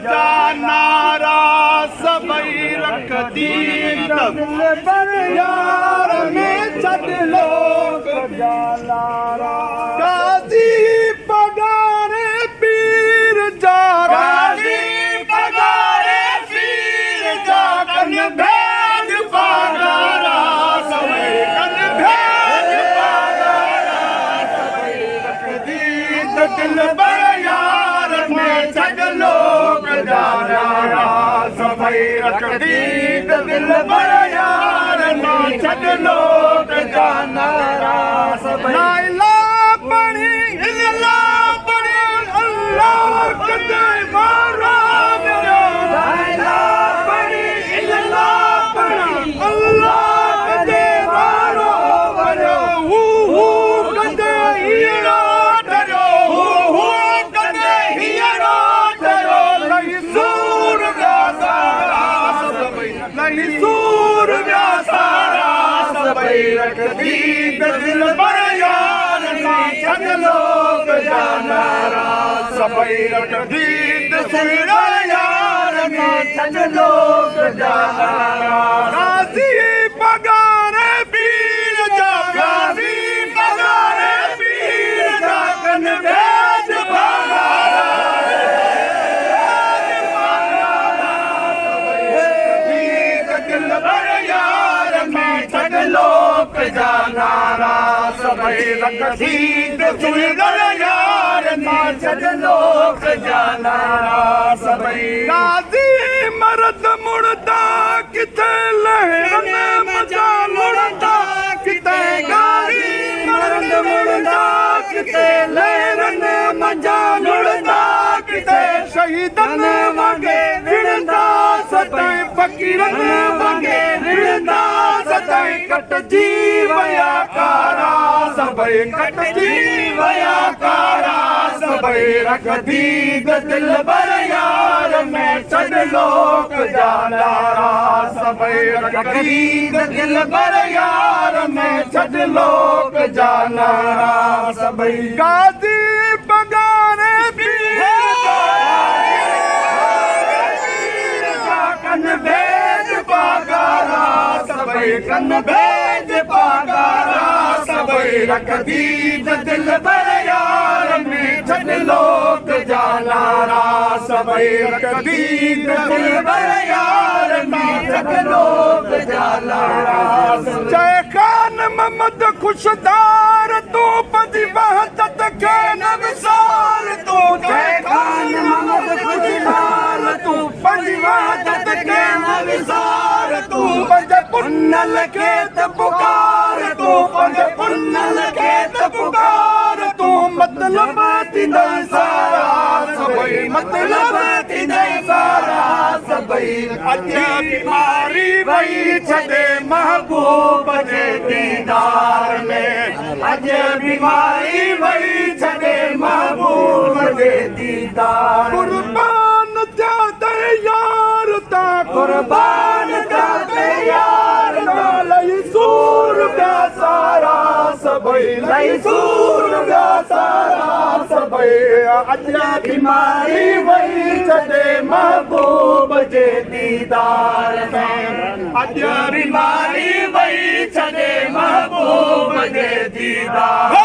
जा नारा सभई रखदी दिल पर यार में छॾ लोक जा नारा गाज़ी पगारे पीर जा गाज़ी पगारे पीर जा कन भेद पगारा सभई कन भेद पगारा सभई रखदी दिल पर यार में छॾ लोक जा नारा सभई रखदी दिल पर यार में छॾ लोक जा नारा सभई ला इलाहा पढ़ी इल्लल्लाह पढ़ी अल्लाह कदे मारा मेरा ला इलाहा पढ़ी इल्लल्लाह पढ़ी अल्लाह कदे मारो वरो हू कदे हीरो डरो हू कदे हीरो डरो लई सूर जा सारा सभई लई सूर जा सारा सभई रखदी दिल पर यार में छॾ लोक जा नारा सभई रखदी दिल यार में छॾ लोक जा नारा गाज़ी पगारे पीर जा गाज़ी पगारे पीर जा कन भेद पगारा दिल पर यार में छॾ लोक जा नारा सभई रखदी दिल यार में छॾ लोक जा नारा सभई गाज़ी मर्द मुड़दा किथे लहरन मजा मुड़दा किथे गाज़ी मर्द मुड़दा किथे लहरन मजा मुड़दा किथे शहीदन वांगे विड़दा सदाई फ़कीरन वांगे विड़दा सदाई कटजी वया कारा सभई कटजी वया कारा सभई रखदी दिल पर यार में छॾ लोक जा नारा सभई रखदी दिल पर यार में छॾ लोक जा नारा सभई गाज़ी पगारे पीर जा कन भेद पगारा सभई कन भेद पगारा सभई रखदी दिल पर यार में छॾ लोक जा नारा सभई रखदी दिल पर यार में छॾ लोक जा नारा जय खान मोहम्मद खुशदार तू पंहिंजी वहदत खे न विसार तू जय खान मोहम्मद खुशदार तू पंहिंजी वहदत खे न विसार तू पंहिंजे पुनल खे त पुकार तू पंहिंजे पुनल खे त पुकार तू मतलब थींदई सारा सभई मतलब थींदई सारा सभई अॼु बीमारी वई छॾे महबूब जे दीदार में अॼु बीमारी वई छॾे महबूब जे दीदार कुर्बान थिया त यार ता कुर्बान थिया त यार ता लई सूर पिया सारा सभई लई सूर पिया सारा सभई अॼु बीमारी वई छॾे महबूब जे दीदार में अॼु बीमारी वई छॾे महबूब जे दीदार